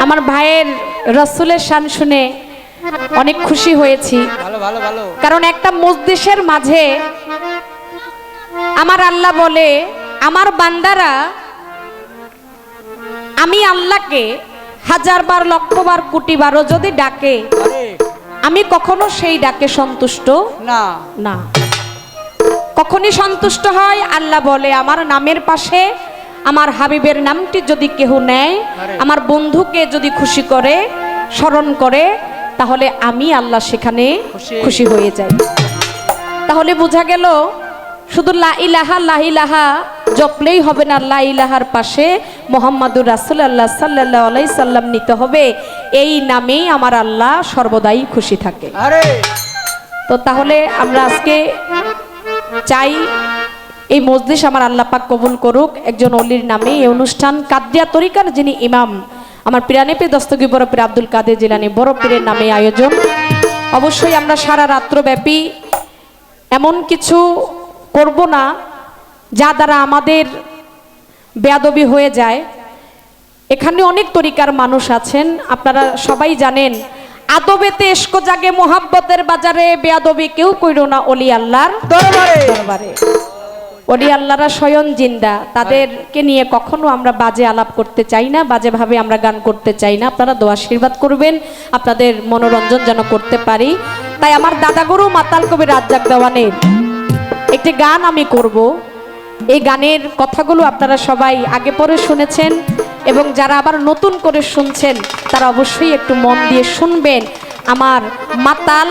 আমার ভাইয়ের রাসূলের শান শুনে অনেক খুশি হয়েছি। ভালো ভালো ভালো। কারণ একটা মজলিসের মাঝে আমার আল্লাহ বলে, আমার বান্দারা আমি আল্লাহকে হাজারবার লক্ষবার কোটিবারও যদি ডাকে আমি কখনো সেই ডাকে সন্তুষ্ট না না। কখনই সন্তুষ্ট হয় আল্লাহ বলে, আমার নামের পাশে আমার হাবিবের নামটি যদি কেহ নেয়, আমার বন্ধুকে যদি খুশি করে স্মরণ করে, তাহলে আমি আল্লাহ সেখানে খুশি হয়ে যাই। তাহলে বোঝা গেল শুধু লা ইলাহা লা ইলাহা জপলেই হবে না, লা ইলাহার পাশে মুহাম্মাদুর রাসূলুল্লাহ সাল্লাল্লাহু আলাইহি সাল্লাম নিতে হবে। এই নামেই আমার আল্লাহ সর্বদাই খুশি থাকে। তো তাহলে আমরা আজকে চাই এই মজলিস আমার আল্লাহ পাক কবুল করুক একজন ওলির নামে। এই অনুষ্ঠান কাদরিয়া তরিকার যিনি ইমাম আমার পিরানেপি দস্তগীর বড় পীর আব্দুল কাদের জিলানী বড় পীরের নামে আয়োজন। অবশ্যই আমরা সারা রাত্রব্যাপী এমন কিছু করব না যা দ্বারা আমাদের বেয়াদবি হয়ে যায়। এখানে অনেক তরিকার মানুষ আছেন, আপনারা সবাই জানেন। আদবেতে ইশক জাগে মোহাব্বতের বাজারে, বেয়াদবি কেউ কইরো না ওলি আল্লাহর দরবারে। ওলি আল্লাহরা স্বয়ং জিন্দা, তাদেরকে নিয়ে কখনো আমরা বাজে আলাপ করতে চাই না, বাজেভাবে আমরা গান করতে চাই না। আপনারা দোয়া আশীর্বাদ করবেন আপনাদের মনোরঞ্জন যেন করতে পারি। তাই আমার দাদাগুরু মাতাল কবি রাজ্জাক দেওয়ানের একটি গান আমি করব। এই গানের কথাগুলো আপনারা সবাই আগে পরে শুনেছেন এবং যারা আবার নতুন করে শুনছেন তারা অবশ্যই একটু মন দিয়ে শুনবেন। আমার মাতাল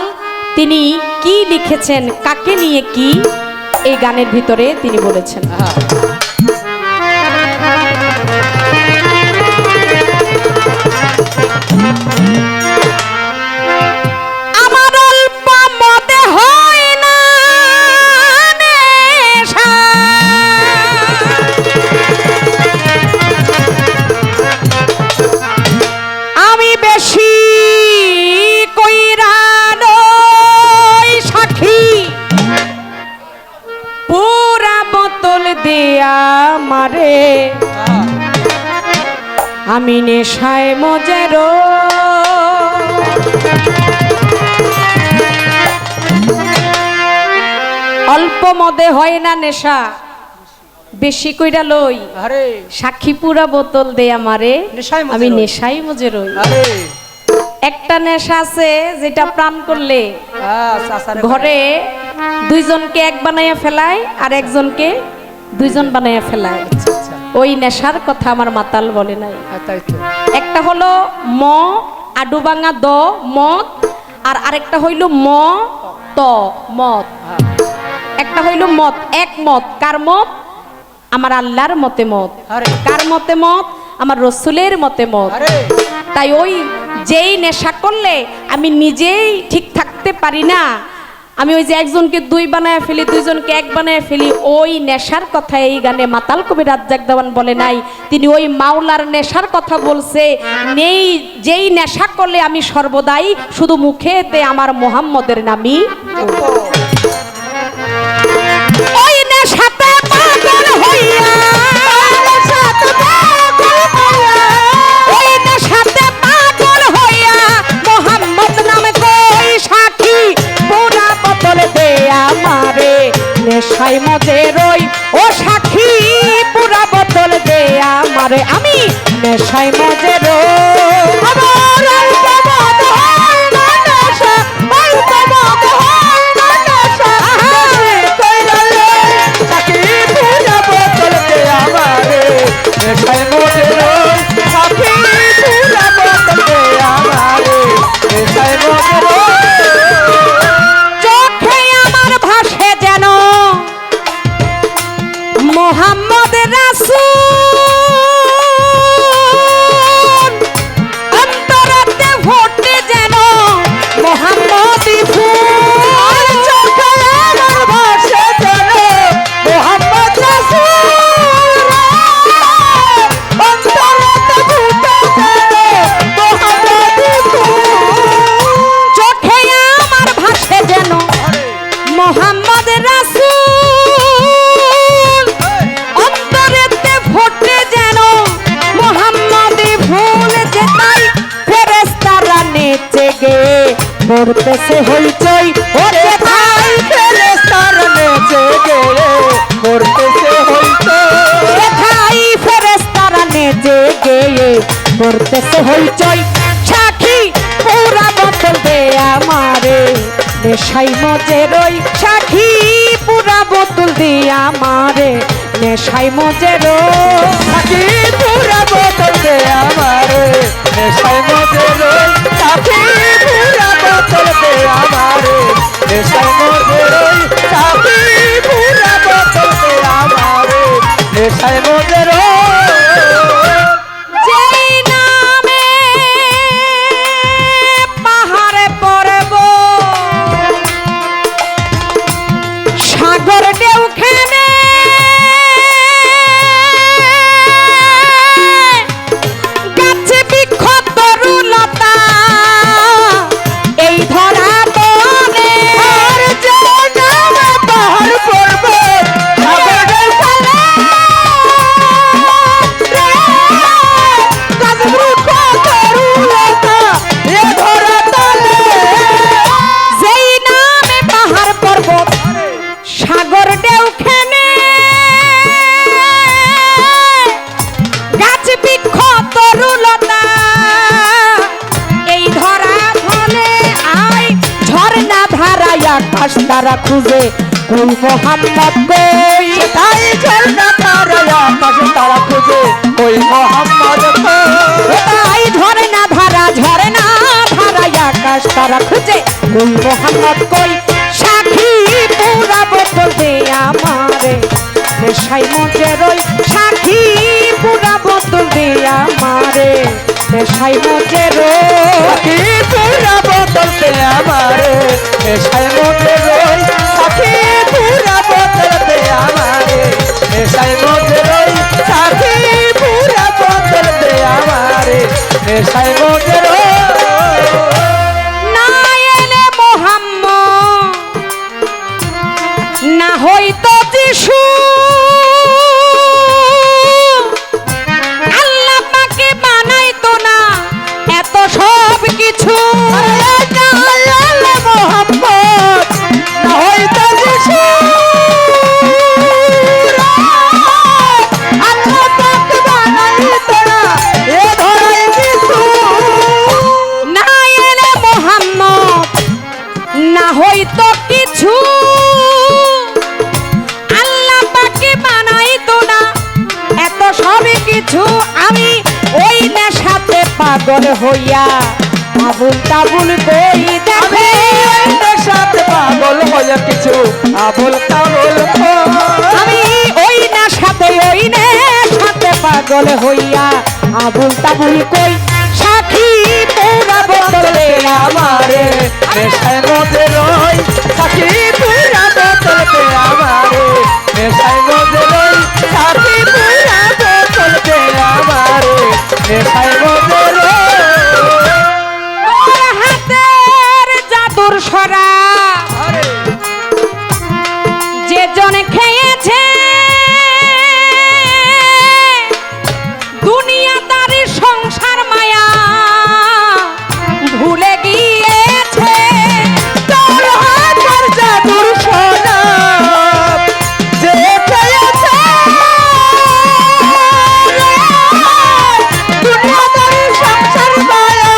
তিনি কি লিখেছেন, কাকে নিয়ে কি এই গানের ভিতরে তিনি বলেছেন। আমি নেশায় মজের অল্প মদে হয় না নেশা, বেশি কইরা লই সাক্ষী পুরা বোতল দে আমারে, আমি নেশায় মজে রই। একটা নেশা আছে যেটা প্রাণ করলে ঘরে দুইজনকে এক বানাইয়া ফেলায় আর একজনকে দুইজন বানাইয়া ফেলায়। ওই নেশার কথা আমার মাতাল বলে নাই। একটা হলো ম আডুবাঙ্গা দ মদ, আর আরেকটা হইল ম ত মদ। একটা হইল মত, এক মত। কার মত? আমার আল্লাহর মতে মত। কার মতে মত? আমার রসুলের মতে মত। তাই ওই যেই নেশা করলে আমি নিজেই ঠিক থাকতে পারি না, আমি ওই যে একজনকে দুই বানায় ফেলি, দুইজনকে এক বানায় ফেলি, ওই নেশার কথা এই গানে মাতাল কবি রাজ্জাক দেওয়ান বলে নাই। তিনি ওই মাওলার নেশার কথা বলছে। নেই যেই নেশা করলে আমি সর্বদাই শুধু মুখেতে আমার মোহাম্মদের নামই ওই নেশাতে পাগল হইয়া, ওই নেশাতে পাগল হইয়া মোহাম্মদ নামে কই সাক্ষী পুরা বোতল দে আমারে, নেশায় মজে রই ও সাক্ষী পুরা বোতল দে আমারে, আমি নেশায় মজে রই। আমার অল্প মদ হয় না নেশা, অল্প মদ হয় না নেশা, বেশি কইরা লই সাক্ষী পুরা বোতল দে আমারে, নেশায় মজে রই সাক্ষী পুরা বোতল দে আমারে, নেশায় মজে রই। মোহাম্মদ রাসূল গে করতেছে হইচই সাক্ষী পুরা বোতল দে আমারে নেশাই মজে রই সাক্ষী পুরা বোতল দে আমারে নেশাই মজে রই সাক্ষী পুরা বোতল দে আমারে নেশাই মজে রই সাক্ষী পুরা বোতল দে আমারে নেশাই মজে রই সাক্ষী পুরা বোতল দে আমারে নেশাই মজে রই যেই নামে পাহাড়ে পড়ব সাগর ঢেউ খেনে গাছে বৃক্ষ তরুলতা এই ধরা বনে আর যে নামে পাহাড় পর্বত সাগর ঢেউ খেলে গাছ বৃক্ষ তরুলতা এ ধরা তলে যেই নামে পাহাড় পর্বত সাগর ঢেউ খেনে গাছ বৃক্ষ তরুলতা এই ধরা ধনে আয় ঝর্ণা ধারায় আকাশ তারা খুঁজে কই মোহাম্মদ কই তাই ঝর্ণা তারা আকাশ তারা খুঁজে কই মোহাম্মদ তাই ঝর্ণা ধারায় আকাশ তারা খুঁজে কই মোহাম্মদ কই সাক্ষী পুরা বোতল দে আমারে নেশাই মজে রই সাক্ষী পুরা বোতল দে আমারে নেশাই মজে রই সাক্ষী পুরা বোতল দে আমারে নেশাই মজে রই সাক্ষী পুরা বোতল দে আমারে নেশাই মজে রই সাক্ষী পুরা বোতল দে আমারে নেশাই মজে রই না এলে মোহাম্মদ না হইতো যিশু আল্লাহ পাকে বানাইতো না এত সব কিছু মোহাম্মদ না হইতো যিশু আল্লাহ পাক বানাইতো না এ ধরাই কিছু না এলে মোহাম্মদ না হইতো কিছু আল্লাহ পাকে বানাইতো না এত সব কিছু আমি ওই নেশাতে পাগল হইয়া আবুল তাবুল কই দেখে সাথে পাগল হয়ে কিছু আবল তাবল আমি ওই নেশাতে পাগল হইয়া আবুল তাবুল কই সাক্ষী পুরা বোতল দে আমারে নেশায় মজে রই সাথী পুরা বোতল দে আমারে নেশায় মজে রই সাথী পুরা বোতল দে আমারে নেশায় মজে রই তোর হাতের জাদুর সরা যে জন খেয়েছে দুনিয়াদারি সংসার মায়া ভুলে গিয়েছে তোর হাতের জাদুর সোনা যে পেয়েছে দুনিয়াদারি সংসার মায়া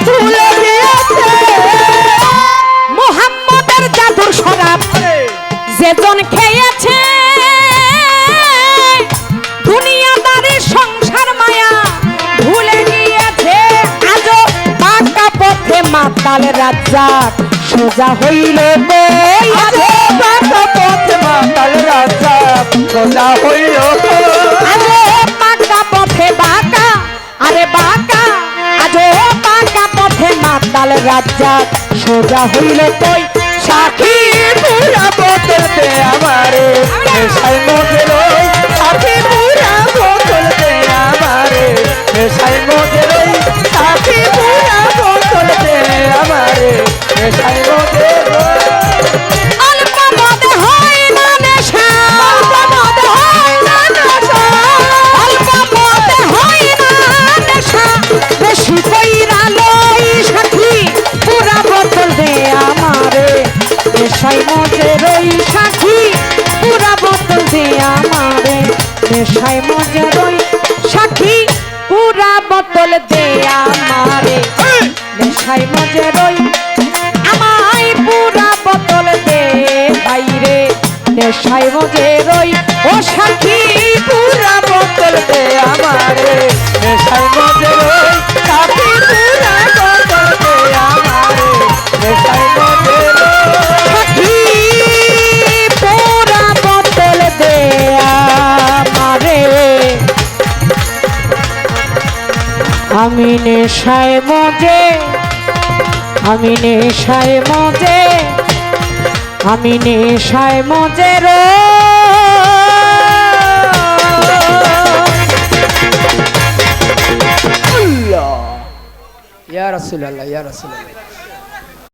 ভুলে গিয়েছে মোহাম্মদের জাদুর শরাব যে জন খেয়েছে দুনিয়াদারি সংসার মায়া ভুলে গিয়েছে আজও বাঁকা পথে মাতাল রাজ্জাক সোজা হইল কই আজও বাঁকা পথে মাতাল রাজ্জাক সোজা হইল আজও বাঁকা পথে বাঁকা আরে বাঁকা আজও বাঁকা পথে মাতাল রাজ্জাক সোজা হইল কই সাক্ষী পুরা বোতল দে আমারে নেশায় মজে রই সাক্ষী পুরা বোতল দে আমারে নেশায় মজে রই সাক্ষী পুরা বোতল দে আমারে নেশায় মজে রই অল্প মদে হয় না নেশা অল্প মদে হয় না নেশা অল্প মদে হয় না নেশা বেশি কইরা লই সাথী পুরা বোতল দে আমারে নেশাই মজে রই সাথী পুরা বোতল দে আমারে নেশাই মজে রই সাথী পুরা আমি নেশায় মজে, আমি নেশায় মজে, আমি নেশায় মজে রো। ইয়া রাসূলুল্লাহ, ইয়া রাসূলুল্লাহ।